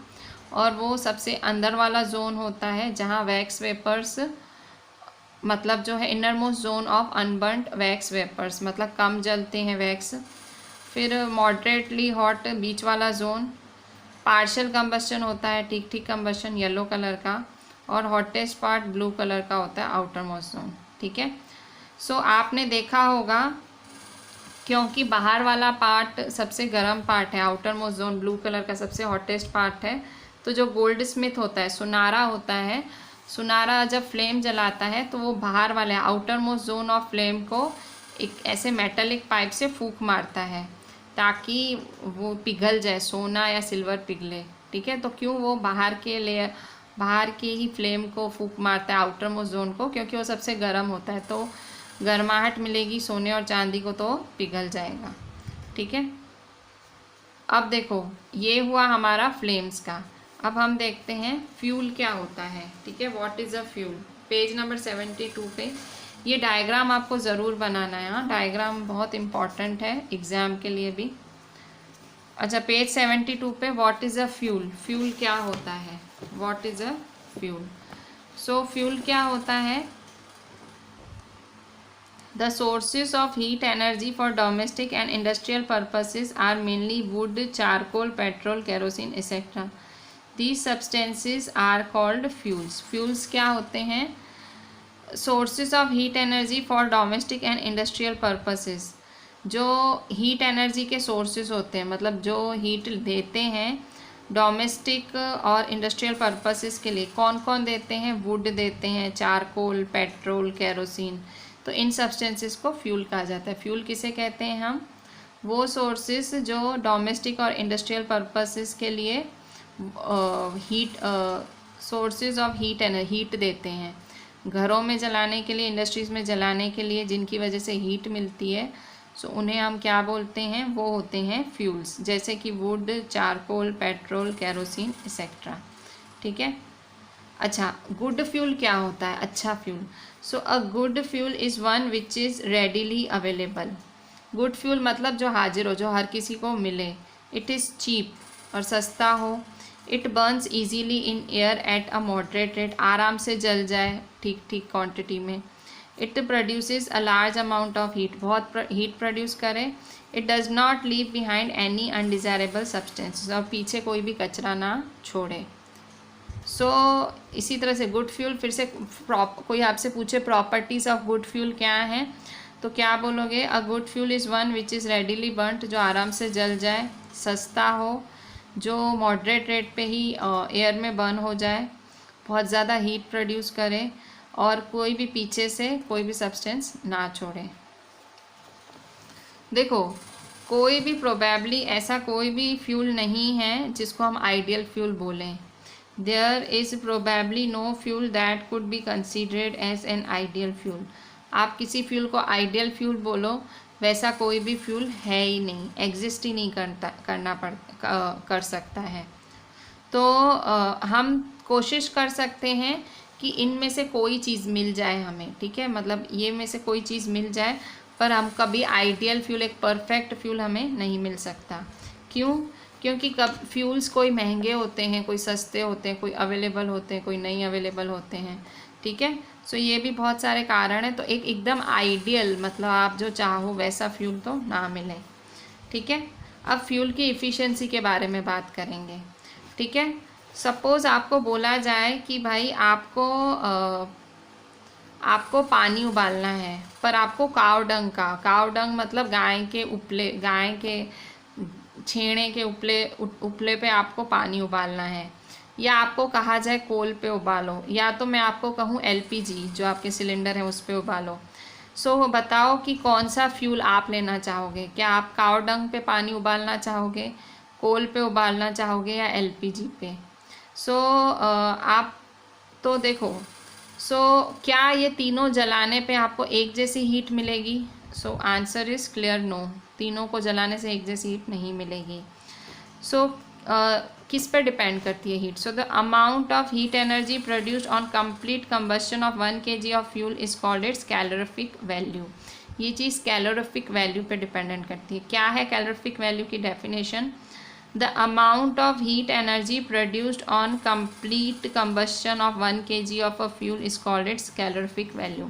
और वो सबसे अंदर वाला जोन होता है जहाँ वैक्स वेपर्स, मतलब जो है innermost zone of unburned wax vapours, मतलब कम जलते हैं वैक्स। फिर मॉडरेटली हॉट बीच वाला जोन, पार्शियल कंबस्टन होता है, ठीक ठीक कंबस्टन येलो कलर का, और हॉटेस्ट पार्ट ब्लू कलर का होता है आउटर मोस्ट जोन, ठीक है। सो आपने देखा होगा, क्योंकि बाहर वाला पार्ट सबसे गर्म पार्ट है, outer most zone blue colour का सबसे हॉटेस्ट पार्ट है, तो जो गोल्ड स्मिथ होता है, सुनारा होता है, सुनारा जब फ्लेम जलाता है तो वो बाहर वाले outer most zone of flame को एक ऐसे मेटलिक पाइप से फूंक मारता है ताकि वो पिघल जाए, सोना या सिल्वर पिघले, ठीक है। तो क्यों वो बाहर के ही फ्लेम को फूंक मारता है आउटर मोस्ट जोन को, क्योंकि वो सबसे गर्म होता है, तो गर्माहट मिलेगी सोने और चांदी को, तो पिघल जाएगा, ठीक है। अब देखो ये हुआ हमारा फ्लेम्स का। अब हम देखते हैं फ्यूल क्या होता है, ठीक है, what is a fuel. Page number 72 पे ये डायग्राम आपको ज़रूर बनाना है, हाँ, डायग्राम बहुत इम्पॉर्टेंट है एग्ज़ाम के लिए भी। अच्छा, पेज 72 पे what is a fuel, fuel क्या होता है, what is a fuel. So fuel क्या होता है, The sources of heat energy for domestic and industrial purposes are mainly wood, charcoal, petrol, kerosene, etc. These substances are called fuels. Fuels क्या होते हैं, sources of heat energy for domestic and industrial purposes. जो heat energy के sources होते हैं, मतलब जो heat देते हैं डोमेस्टिक और इंडस्ट्रियल पर्पसेस के लिए, कौन कौन देते हैं, वुड देते हैं, चारकोल, पेट्रोल, केरोसिन, तो इन सब्सटेंसेस को फ्यूल कहा जाता है। फ्यूल किसे कहते हैं हम, वो सोर्सेस जो डोमेस्टिक और इंडस्ट्रियल पर्पसेस के लिए सोर्सेज ऑफ हीट देते हैं, घरों में जलाने के लिए, इंडस्ट्रीज़ में जलाने के लिए, जिनकी वजह से हीट मिलती है, सो उन्हें हम क्या बोलते हैं, वो होते हैं फ्यूल्स, जैसे कि would, charcoal, petrol, kerosene etcetera, ठीक है। अच्छा, गुड फ्यूल क्या होता है, अच्छा fuel. So a good fuel is one which is readily available. Good fuel मतलब जो हाजिर हो, जो हर किसी को मिले। इट इज़ चीप, और सस्ता हो। It Burns easily in air at a moderate rate, आराम से जल जाए ठीक ठीक क्वांटिटी में। It produces a large amount of heat, बहुत हीट प्रोड्यूस करे। It does not leave behind any undesirable substances, और पीछे कोई भी कचरा ना छोड़े। सो इसी तरह से गुड फ्यूल, फिर से कोई आपसे पूछे प्रॉपर्टीज़ ऑफ गुड फ्यूल क्या हैं, तो क्या बोलोगे, a good fuel is one which is readily burnt, जो आराम से जल जाए, सस्ता हो, जो मॉडरेट रेट पे ही एयर में बर्न हो जाए, बहुत ज़्यादा हीट प्रोड्यूस करे और कोई भी पीछे से कोई भी सब्सटेंस ना छोड़े। देखो, कोई भी प्रोबेबली ऐसा कोई भी फ्यूल नहीं है जिसको हम आइडियल फ्यूल बोलें। There is probably no fuel that could be considered as an ideal fuel. आप किसी फ्यूल को आइडियल फ्यूल बोलो, वैसा कोई भी फ्यूल है ही नहीं, एग्जिस्ट ही नहीं कर सकता है। तो हम कोशिश कर सकते हैं कि इनमें से कोई चीज़ मिल जाए हमें, ठीक है, मतलब ये में से कोई चीज़ मिल जाए, पर हम कभी आइडियल फ्यूल, एक परफेक्ट फ्यूल हमें नहीं मिल सकता। क्यों? क्योंकि कब फ्यूल्स कोई महंगे होते हैं, कोई सस्ते होते हैं, कोई अवेलेबल होते हैं, कोई नहीं अवेलेबल होते हैं, ठीक है। सो ये भी बहुत सारे कारण हैं। तो एक एकदम आइडियल, मतलब आप जो चाहो वैसा फ्यूल तो ना मिले, ठीक है। अब फ्यूल की इफ़िशेंसी के बारे में बात करेंगे, ठीक है। सपोज़ आपको बोला जाए कि भाई आपको पानी उबालना है, पर आपको काव डंग मतलब गाय के छेड़े के उपले पे आपको पानी उबालना है, या आपको कहा जाए कोल पे उबालो, या तो मैं आपको कहूँ एलपीजी जो आपके सिलेंडर है उस पे उबालो। सो बताओ कि कौन सा फ्यूल आप लेना चाहोगे? क्या आप काव डंग पे पानी उबालना चाहोगे, कोल पे उबालना चाहोगे, या एलपीजी पे? आप तो देखो, क्या ये तीनों जलाने पे आपको एक जैसी हीट मिलेगी? आंसर इज़ क्लियर नो, तीनों को जलाने से एक जैसी हीट नहीं मिलेगी। किस पर डिपेंड करती है heat? The amount of heat energy produced on complete combustion of 1 kg of fuel is called its calorific value. ये चीज़ कैलोरीफिक वैल्यू पे डिपेंडेंट करती है। क्या है कैलोरीफिक वैल्यू की definition? The amount of heat energy produced on complete combustion of 1 kg of a fuel is called its calorific value.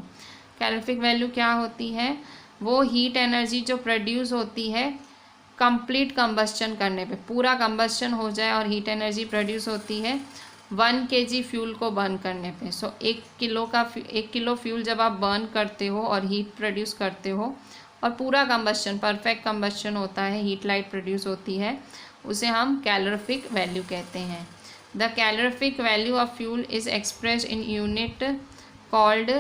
Calorific value क्या होती है? वो हीट एनर्जी जो प्रोड्यूस होती है कंप्लीट कंबस्शन करने पे, पूरा कंबस्शन हो जाए और हीट एनर्जी प्रोड्यूस होती है 1 kg फ्यूल को बर्न करने पे। 1 किलो फ्यूल जब आप बर्न करते हो और हीट प्रोड्यूस करते हो और पूरा कंबस्शन, परफेक्ट कंबस्शन होता है, हीट लाइट प्रोड्यूस होती है, उसे हम कैलोरीफिक वैल्यू कहते हैं। The calorific value of fuel is expressed in unit called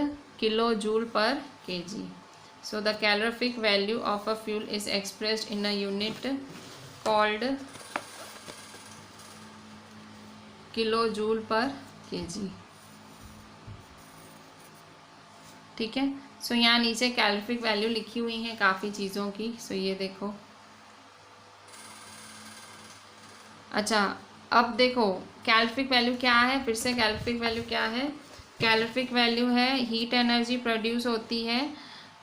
kilo joule पर kg. So the calorific value of a fuel is expressed in a unit called kilojoule per kg. ठीक है। यहाँ नीचे calorific value लिखी हुई है काफ़ी चीज़ों की। ये देखो, अच्छा अब देखो कैलोरीफिक वैल्यू क्या है, फिर से कैलोरीफिक वैल्यू क्या है? कैलोरीफिक वैल्यू है हीट एनर्जी प्रोड्यूस होती है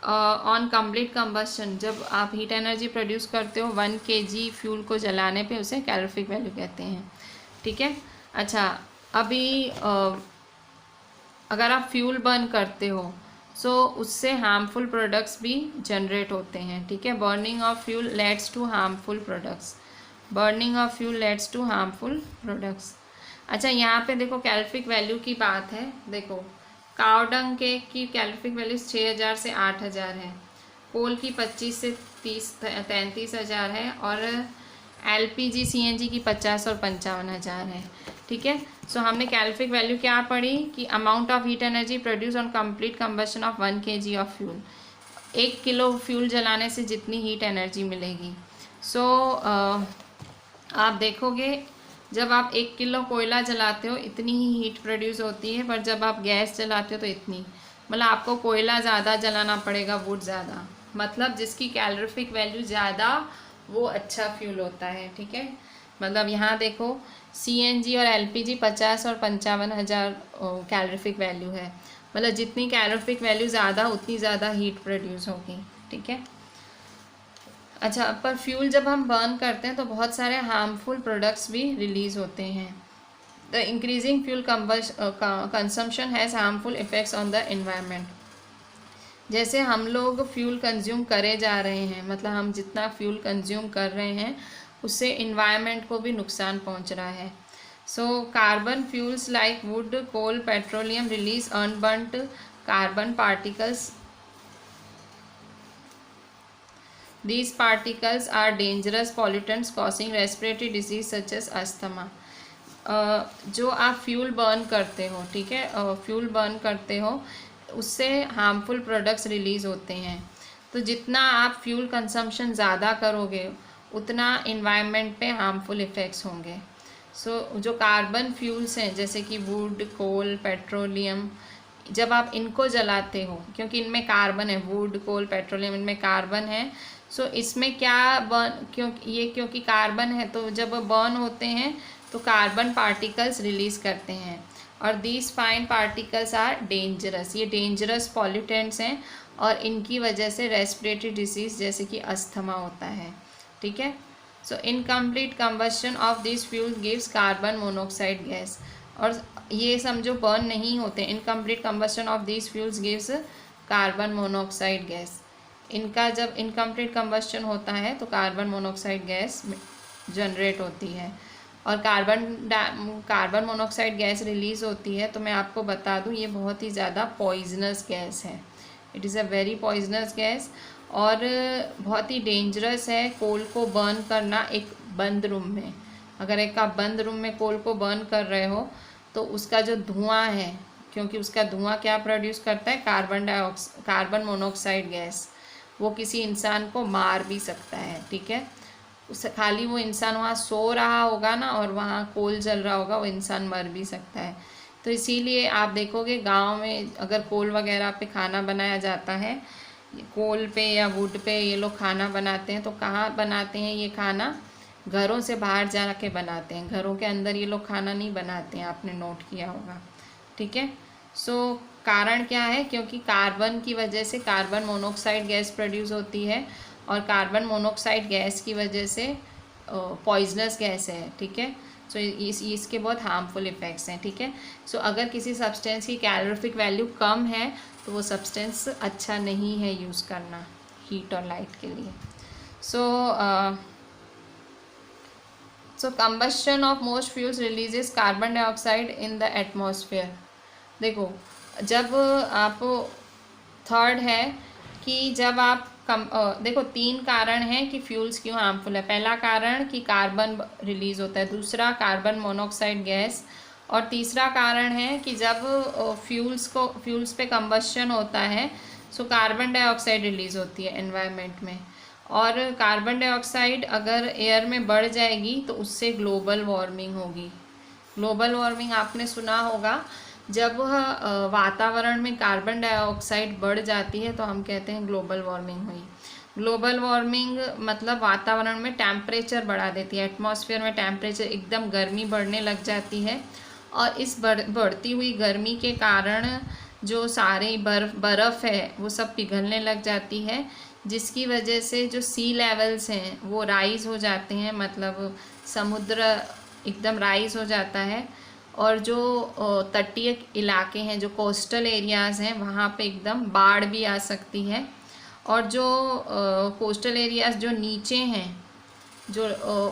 ऑन कंप्लीट कंबस्शन। जब आप हीट एनर्जी प्रोड्यूस करते हो 1 kg फ्यूल को जलाने पे, उसे कैलोरीफिक वैल्यू कहते हैं, ठीक है। अच्छा, अभी अगर आप फ्यूल बर्न करते हो उससे हार्मफुल प्रोडक्ट्स भी जनरेट होते हैं, ठीक है। Burning of fuel leads to harmful products, burning of fuel leads to harmful products. अच्छा, यहाँ पे देखो कैलोरीफिक वैल्यू की बात है। देखो, काव डंग की कैलोरीफिक वैल्यू 6000 से 8000 है, कोल की 25 से 33,000 है, और एलपीजी सीएनजी की 50 और 55,000 है, ठीक है। हमने कैलोरीफिक वैल्यू क्या पढ़ी कि amount of heat energy produce on complete combustion of 1 kg of fuel. 1 kilo fuel जलाने से जितनी हीट एनर्जी मिलेगी। आप देखोगे जब आप 1 किलो कोयला जलाते हो इतनी ही हीट प्रोड्यूस होती है, पर जब आप गैस जलाते हो तो इतनी, मतलब आपको कोयला ज़्यादा जलाना पड़ेगा, वुड ज़्यादा, मतलब जिसकी कैलोरीफिक वैल्यू ज़्यादा वो अच्छा फ्यूल होता है, ठीक है। मतलब यहाँ देखो सीएनजी और एलपीजी 50 और 55,000 कैलोरीफिक वैल्यू है, मतलब जितनी कैलोरीफिक वैल्यू ज़्यादा उतनी ज़्यादा हीट प्रोड्यूस होगी, ठीक है। अच्छा, पर फ्यूल जब हम बर्न करते हैं तो बहुत सारे हार्मफुल प्रोडक्ट्स भी रिलीज़ होते हैं। The increasing fuel consumption has harmful effects on the environment. जैसे हम लोग फ्यूल कंज्यूम करे जा रहे हैं, मतलब हम जितना फ्यूल कंज्यूम कर रहे हैं उससे इन्वायरमेंट को भी नुकसान पहुंच रहा है। Carbon fuels like wood, coal, petroleum release unburned carbon particles These particles are dangerous pollutants causing respiratory disease such as asthma. जो आप फ्यूल बर्न करते हो, ठीक है, फ्यूल बर्न करते हो उससे हार्मफुल प्रोडक्ट्स रिलीज़ होते हैं। तो जितना आप फ्यूल कंजम्पशन ज़्यादा करोगे उतना इन्वायरमेंट पे हार्मफुल इफ़ेक्ट्स होंगे। जो कार्बन फ्यूल्स हैं जैसे कि वुड, कोल, पेट्रोलियम, जब आप इनको जलाते हो, क्योंकि इनमें कार्बन है, वुड, कोल, पेट्रोलियम, इनमें कार्बन है, इसमें क्या बर्न, क्योंकि कार्बन है तो जब बर्न होते हैं तो कार्बन पार्टिकल्स रिलीज़ करते हैं और these fine particles are dangerous. ये डेंजरस पॉल्यूटेंट्स हैं और इनकी वजह से रेस्पिरेटरी डिजीज़ जैसे कि अस्थमा होता है, ठीक है। Incomplete combustion of this fuel gives carbon monoxide gas. और ये समझो बर्न नहीं होते, incomplete combustion of this fuels gives carbon monoxide gas. इनका जब इनकम्प्लीट कंबशन होता है तो कार्बन मोनोऑक्साइड गैस जनरेट होती है और कार्बन मोनोऑक्साइड गैस रिलीज़ होती है। तो मैं आपको बता दूं ये बहुत ही ज़्यादा पॉइजनस गैस है। It is a very poisonous gas और बहुत ही डेंजरस है। कोल को बर्न करना एक बंद रूम में, अगर एक आप बंद रूम में कोल को बर्न कर रहे हो तो उसका जो धुआं है, क्योंकि उसका धुआं क्या प्रोड्यूस करता है, कार्बन मोनोऑक्साइड गैस, वो किसी इंसान को मार भी सकता है, ठीक है। उस खाली वो इंसान वहाँ सो रहा होगा ना और वहाँ कोल जल रहा होगा, वो इंसान मर भी सकता है। तो इसीलिए आप देखोगे गांव में अगर कोल वगैरह पे खाना बनाया जाता है, कोल पे या वुड पे ये लोग खाना बनाते हैं, तो कहाँ बनाते हैं ये खाना, घरों से बाहर जा के बनाते हैं, घरों के अंदर ये लोग खाना नहीं बनाते हैं, आपने नोट किया होगा, ठीक है। कारण क्या है, क्योंकि कार्बन की वजह से कार्बन मोनोऑक्साइड गैस प्रोड्यूस होती है और कार्बन मोनोऑक्साइड गैस की वजह से पॉइजनस गैस है, ठीक है। इसके बहुत हार्मफुल इफ़ेक्ट्स हैं, ठीक है। अगर किसी सब्सटेंस की कैलोरीफिक वैल्यू कम है तो वो सब्सटेंस अच्छा नहीं है यूज़ करना हीट और लाइट के लिए। Combustion of most fuels releases carbon dioxide in the atmosphere. देखो, जब आप थर्ड है कि जब आप देखो 3 कारण हैं कि फ्यूल्स क्यों हार्मफुल है। पहला कारण कि कार्बन रिलीज़ होता है, दूसरा कार्बन मोनोऑक्साइड गैस, और तीसरा कारण है कि जब फ्यूल्स पे कंबशन होता है कार्बन डाइऑक्साइड रिलीज़ होती है एनवायरनमेंट में, और कार्बन डाइऑक्साइड अगर एयर में बढ़ जाएगी तो उससे ग्लोबल वार्मिंग होगी। ग्लोबल वार्मिंग आपने सुना होगा, जब वातावरण में कार्बन डाइऑक्साइड बढ़ जाती है तो हम कहते हैं ग्लोबल वार्मिंग हुई। ग्लोबल वार्मिंग मतलब वातावरण में टेम्परेचर बढ़ा देती है, एटमॉस्फेयर में टेम्परेचर एकदम गर्मी बढ़ने लग जाती है और इस बढ़ती हुई गर्मी के कारण जो सारी बर्फ़ है वो सब पिघलने लग जाती है, जिसकी वजह से जो सी लेवल्स हैं वो राइज़ हो जाते हैं, मतलब समुद्र एकदम राइज़ हो जाता है और जो तटीय इलाके हैं, जो कोस्टल एरियाज़ हैं, वहाँ पे एकदम बाढ़ भी आ सकती है। और जो कोस्टल एरियाज़ जो नीचे हैं जो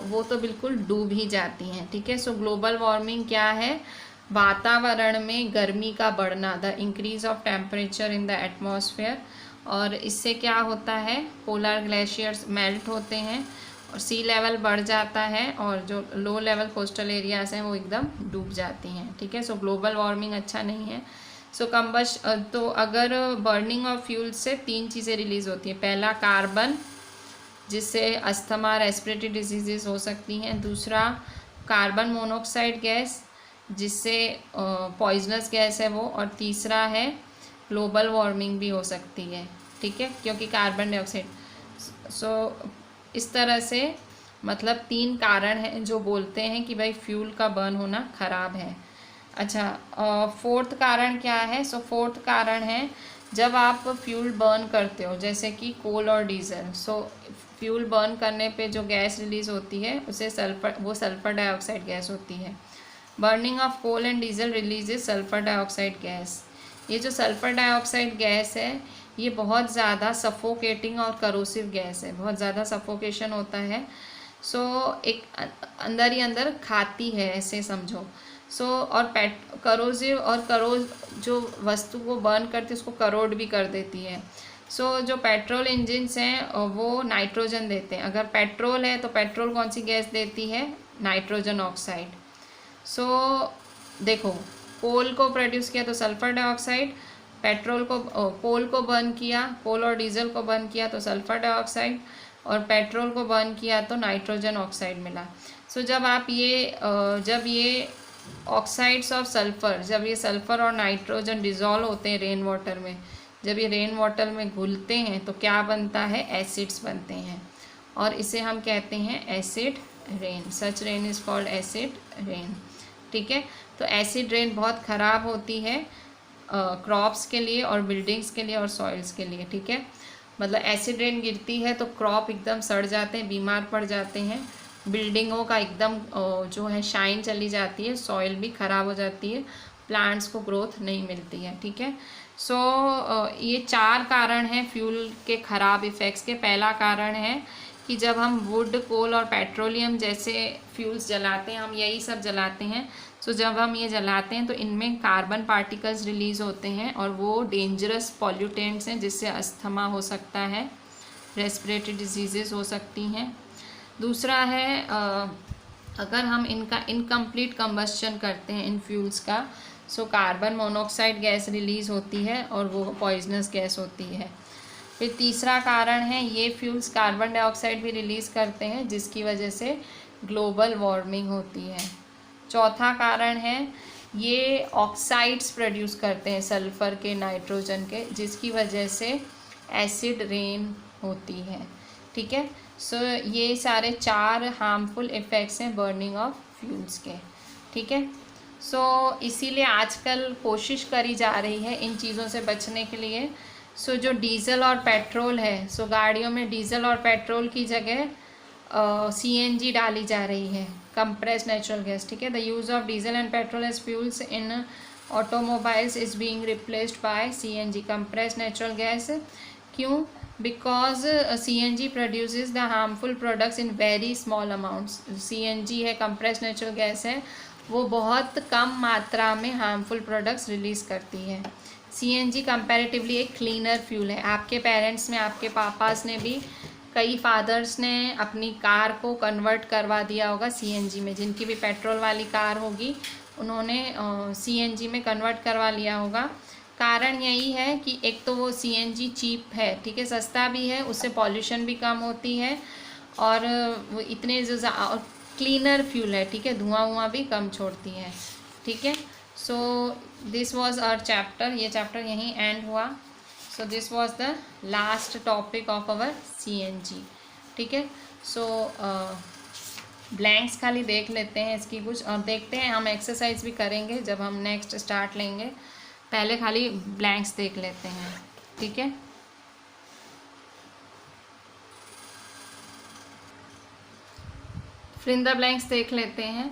वो तो बिल्कुल डूब ही जाती हैं, ठीक है। ग्लोबल वार्मिंग क्या है, वातावरण में गर्मी का बढ़ना, the increase of temperature in the atmosphere, और इससे क्या होता है, पोलर ग्लेशियर्स मेल्ट होते हैं और सी लेवल बढ़ जाता है और जो लो लेवल कोस्टल एरियाज़ हैं वो एकदम डूब जाती हैं, ठीक है। ग्लोबल वार्मिंग अच्छा नहीं है। तो अगर बर्निंग ऑफ फ्यूल से 3 चीज़ें रिलीज़ होती हैं। पहला कार्बन, जिससे अस्थमा, रेस्पिरेटरी डिजीज़ हो सकती हैं। दूसरा कार्बन मोनोऑक्साइड गैस, जिससे पॉइजनस गैस है वो, और तीसरा है ग्लोबल वार्मिंग भी हो सकती है, ठीक है, क्योंकि कार्बन डाइऑक्साइड। इस तरह से मतलब 3 कारण हैं जो बोलते हैं कि भाई फ्यूल का बर्न होना ख़राब है। अच्छा, 4th कारण क्या है, फोर्थ कारण है जब आप फ्यूल बर्न करते हो जैसे कि कोल और डीजल। फ्यूल बर्न करने पे जो गैस रिलीज़ होती है उसे सल्फ़र डाइऑक्साइड गैस होती है। Burning of coal and diesel releases sulphur dioxide gas. ये जो सल्फ़र डाइऑक्साइड गैस है ये बहुत ज़्यादा सफोकेटिंग और करोसिव गैस है, बहुत ज़्यादा सफोकेशन होता है। एक अंदर ही अंदर खाती है, ऐसे समझो। और करोसिव और जो वस्तु को बर्न करती है उसको करोड भी कर देती है। सो जो पेट्रोल इंजिन्स हैं वो नाइट्रोजन देते हैं। अगर पेट्रोल है तो पेट्रोल कौन सी गैस देती है? Nitrogen oxide. सो देखो, कोल को प्रोड्यूस किया तो सल्फर डाइऑक्साइड, पेट्रोल को कोल को बर्न किया, कोल और डीजल को बर्न किया तो सल्फर डाइऑक्साइड, और पेट्रोल को बर्न किया तो नाइट्रोजन ऑक्साइड मिला। सो जब ये ऑक्साइड्स ऑफ सल्फ़र, जब ये सल्फ़र और नाइट्रोजन डिज़ोल्व होते हैं रेन वाटर में, जब ये रेन वाटर में घुलते हैं तो क्या बनता है? एसिड्स बनते हैं, और इसे हम कहते हैं acid rain. Such rain is called acid rain. ठीक है, तो एसिड रेन बहुत ख़राब होती है क्रॉप्स के लिए और बिल्डिंग्स के लिए और सॉइल्स के लिए। ठीक है, मतलब एसिड रेन गिरती है तो क्रॉप एकदम सड़ जाते हैं, बीमार पड़ जाते हैं, बिल्डिंगों का एकदम जो है शाइन चली जाती है, सॉइल भी ख़राब हो जाती है, प्लांट्स को ग्रोथ नहीं मिलती है। ठीक है, सो ये 4 कारण हैं फ्यूल के ख़राब इफ़ेक्ट्स के। पहला कारण है कि जब हम वुड, कोल और पेट्रोलियम जैसे फ्यूल्स जलाते हैं, हम यही सब जलाते हैं, सो जब हम ये जलाते हैं तो इनमें कार्बन पार्टिकल्स रिलीज़ होते हैं और वो डेंजरस पॉल्यूटेंट्स हैं, जिससे अस्थमा हो सकता है, रेस्पिरेटरी डिजीज़ेस हो सकती हैं। दूसरा है अगर हम इनका इनकम्प्लीट कंबस्शन करते हैं इन फ्यूल्स का, so carbon monoxide gas release होती है और वो पॉइजनस गैस होती है। फिर तीसरा कारण है ये फ्यूल्स कार्बन डाइऑक्साइड भी रिलीज़ करते हैं, जिसकी वजह से ग्लोबल वार्मिंग होती है। चौथा कारण है ये ऑक्साइड्स प्रोड्यूस करते हैं सल्फ़र के, नाइट्रोजन के, जिसकी वजह से एसिड रेन होती है। ठीक है, सो ये सारे 4 हार्मफुल इफ़ेक्ट्स हैं बर्निंग ऑफ फ्यूल्स के। ठीक है, सो इसीलिए आजकल कोशिश करी जा रही है इन चीज़ों से बचने के लिए। सो जो डीज़ल और पेट्रोल है, सो गाड़ियों में डीज़ल और पेट्रोल की जगह CNG डाली जा रही है, कंप्रेस्ड नेचुरल गैस। ठीक है, the use of diesel and petrol as fuels in automobiles is being replaced by CNG, compressed natural gas. क्यों? Because CNG produces the harmful products in very small amounts. CNG है, compressed natural gas है, वो बहुत कम मात्रा में harmful products release करती है। CNG comparatively एक क्लीनर फ्यूल है। आपके पेरेंट्स में, आपके पापास ने भी, कई फादर्स ने अपनी कार को कन्वर्ट करवा दिया होगा CNG में। जिनकी भी पेट्रोल वाली कार होगी उन्होंने CNG में कन्वर्ट करवा लिया होगा। कारण यही है कि एक तो वो CNG चीप है, ठीक है, सस्ता भी है, उससे पॉल्यूशन भी कम होती है, और वो इतने जो क्लीनर फ्यूल है, ठीक है, धुआं भी कम छोड़ती है। ठीक है, so this was our chapter. ये चैप्टर यहीं एंड हुआ। So this was the last topic of our CNG। ठीक है, सो ब्लैंक्स खाली देख लेते हैं इसकी कुछ, और देखते हैं हम एक्सरसाइज भी करेंगे जब हम नेक्स्ट स्टार्ट लेंगे। पहले खाली ब्लैंक्स देख लेते हैं। ठीक है, फिर इन द ब्लैंक्स देख लेते हैं।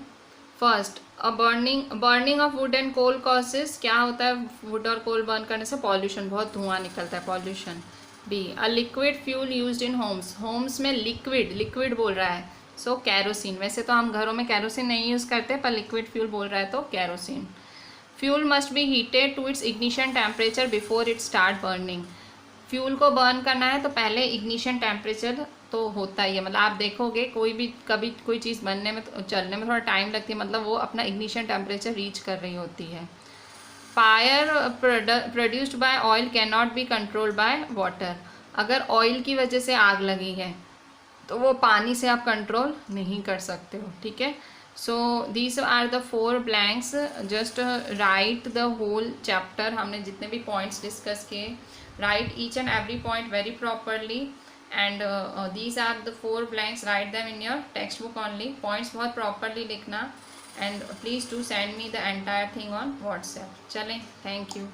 First, burning of wood and coal causes, क्या होता है वुड और कोल बर्न करने से? पॉल्यूशन, बहुत धुआं निकलता है, pollution. B, a liquid fuel used in homes में लिक्विड बोल रहा है, सो कैरोसिन। वैसे तो हम घरों में कैरोसिन नहीं यूज़ करते, पर लिक्विड फ्यूल बोल रहा है तो kerosene. Fuel must be heated to its ignition temperature before it start burning. Fuel को बर्न करना है तो पहले इग्निशन टेम्परेचर तो होता ही है, मतलब आप देखोगे कभी कोई चीज़ बनने में, चलने में थोड़ा टाइम लगती है, मतलब वो अपना इग्निशन टेम्परेचर रीच कर रही होती है। Fire produced by oil can not be controlled by water. अगर ऑयल की वजह से आग लगी है तो वो पानी से आप कंट्रोल नहीं कर सकते हो। ठीक है, so these are the 4 blanks. Just write the whole chapter, हमने जितने भी पॉइंट्स डिस्कस किए, write each and every point very properly, and these are the 4 blanks, write them in your textbook only, points बहुत properly लिखना, and please do send me the entire thing on WhatsApp. चलें, thank you.